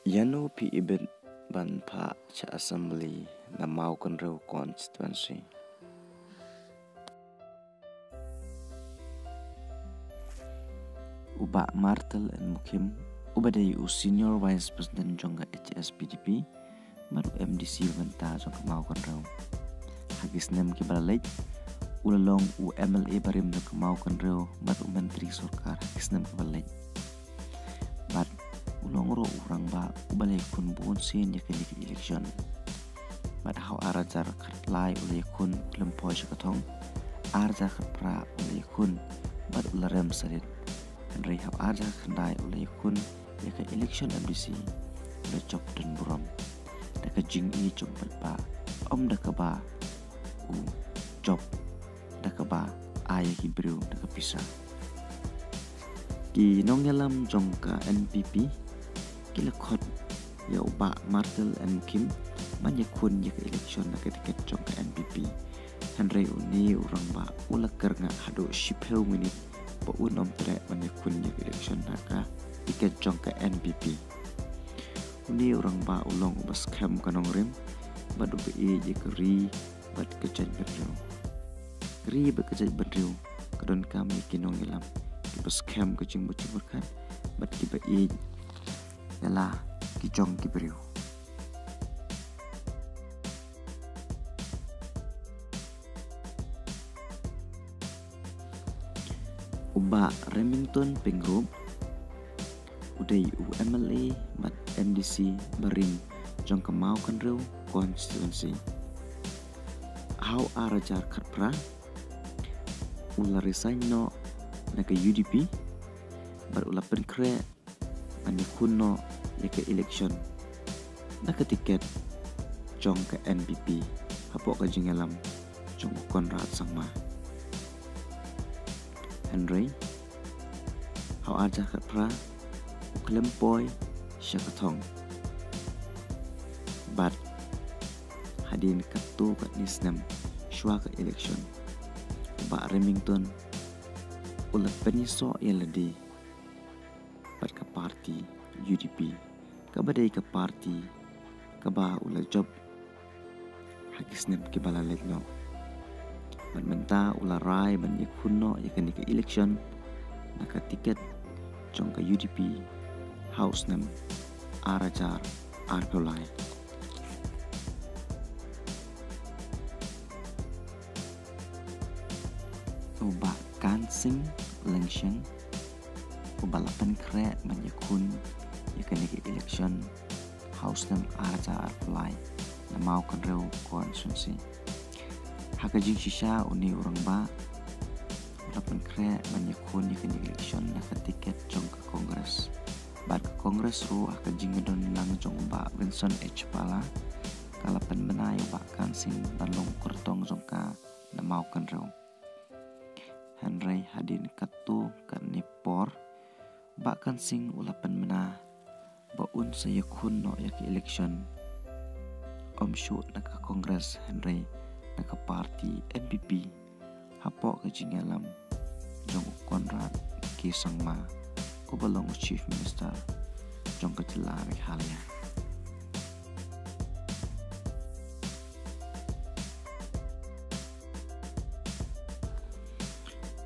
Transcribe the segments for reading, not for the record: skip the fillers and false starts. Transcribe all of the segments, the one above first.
Yano pi ibet ban pha cha assembly na Maukan Rew constituency. Uba Martel and Mukim ubadai u senior vice president jongga HSPDP maru MDC banta jongga Maukan Rew. Hagis nem ki balai ulalong u MLA barim na Maukan Rew maru menteri sarkar hagis nem ki balai. But ulong ro urang ba ubalai kun buon sen ya kali election. But how arajar khatlai ulai kun lempoi shakatong arajar khatpra ulai kun but ularem sarit. Henry how arajar khandai ulai kun ya ka election MDC le chop dan buram. Daka jing i chop ba om daka ba u job daka ba ay ki brew daka pisa. Ki nong yalam jongka NPP kila khot ya uba Martel and Kim manya kun ya election na tiket jongka NPP Henry uni urang ba ulakar nga hado shipel minute pa unom tre manya kun ya election na ka tiket jongka NPP uni urang ba ulong ubas kam kanong rim badu be je keri bad kejaj bedriu keri ba kejaj bedriu kadon kami kinong yalam kibas kam kejing buci berkan bad kiba yalah kijong kibriu. Uba Remington Pengroup udai UMLA mat MDC baring jong ke Maukan Rew constituency. How arajar khatpra ula resign no naga UDP bar ula penkre ani kunno ya ke election na ke tiket jong ke NPP hapo ka jingalam jong Konrad Sangma Henry how aja khatpra uklempoi syakatong but hadin katu kat nisnam shwa ke election ba Remington ula peniso yaladi pat ka parti UDP kabadai ka parti kaba ula job hagis nem ke balalet no menta ula rai ban yakunno yakan ke election naka tiket jong ka UDP house nem arajar arkolai uba kansing lengsheng ubalapan kre manyakun yakan ke election house nem arajar arkolai na Maukan Rew constituency hakajing shisha uni urang ba ulapan kre manyakun yakan ke election na tiket jong ke kongres bad ke kongres ru hakajing medon lang jong ba Benson H Pala kalapan benai ba kansing balong kertong jong ka na Maukan Rew Henry hadin katu kanipor ba kansing ulapan mena baun saya kun no yak election om shoot naka kongres Henry naka parti NPP hapo ka jingalam jong Konrad Kisangma kubalong chief minister jong katilari halia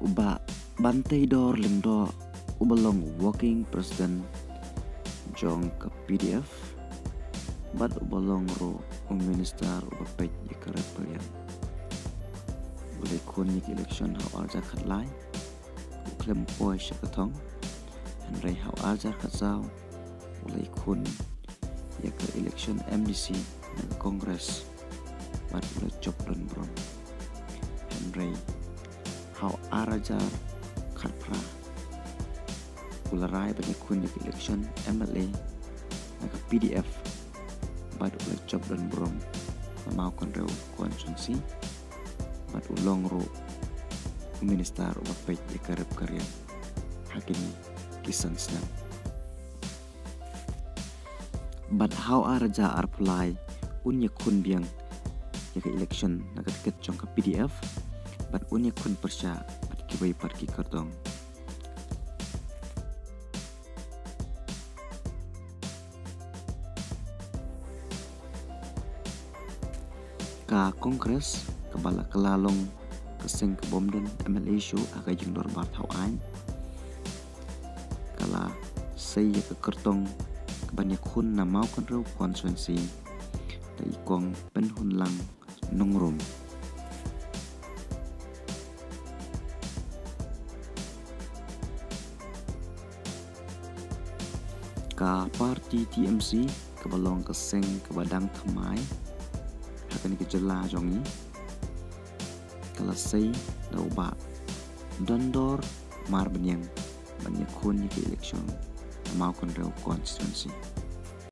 uba Bantai Dor Lingdo ubalong working president jong ke PDF bad ubalong ro minister ubapet yakaret perian boleh kun yik election how arja khatlai uklem poi syakatong Henry how arja khatzau boleh kun yak election MDC dan kongres bad boleh job dan brom Henry how arajar khatpra ularai banyak kun yak election MLA naka PDF bad ulah job dan brom na Maukan Rew constituency bad ulong ro minister ubapet yakarep karya hakini kisan snam bad how araja arpulai unya kun biang yaka election naka tiket jong ka PDF bad unya kun persya bad kibai parki kartong Ka Kongres kabala kelalong keseng kebomden MLA show aga jeng dorbar tau ain kala saya ke kertong kebanyak hun na mau kan rau konsuensi da ikong penhun lang nongrum. Ka parti TMC kebalong keseng kebadang thamai akan kejela jongi kelasai da ubah dondor mar benyang banyak kun ke election mau kan rau konstituensi.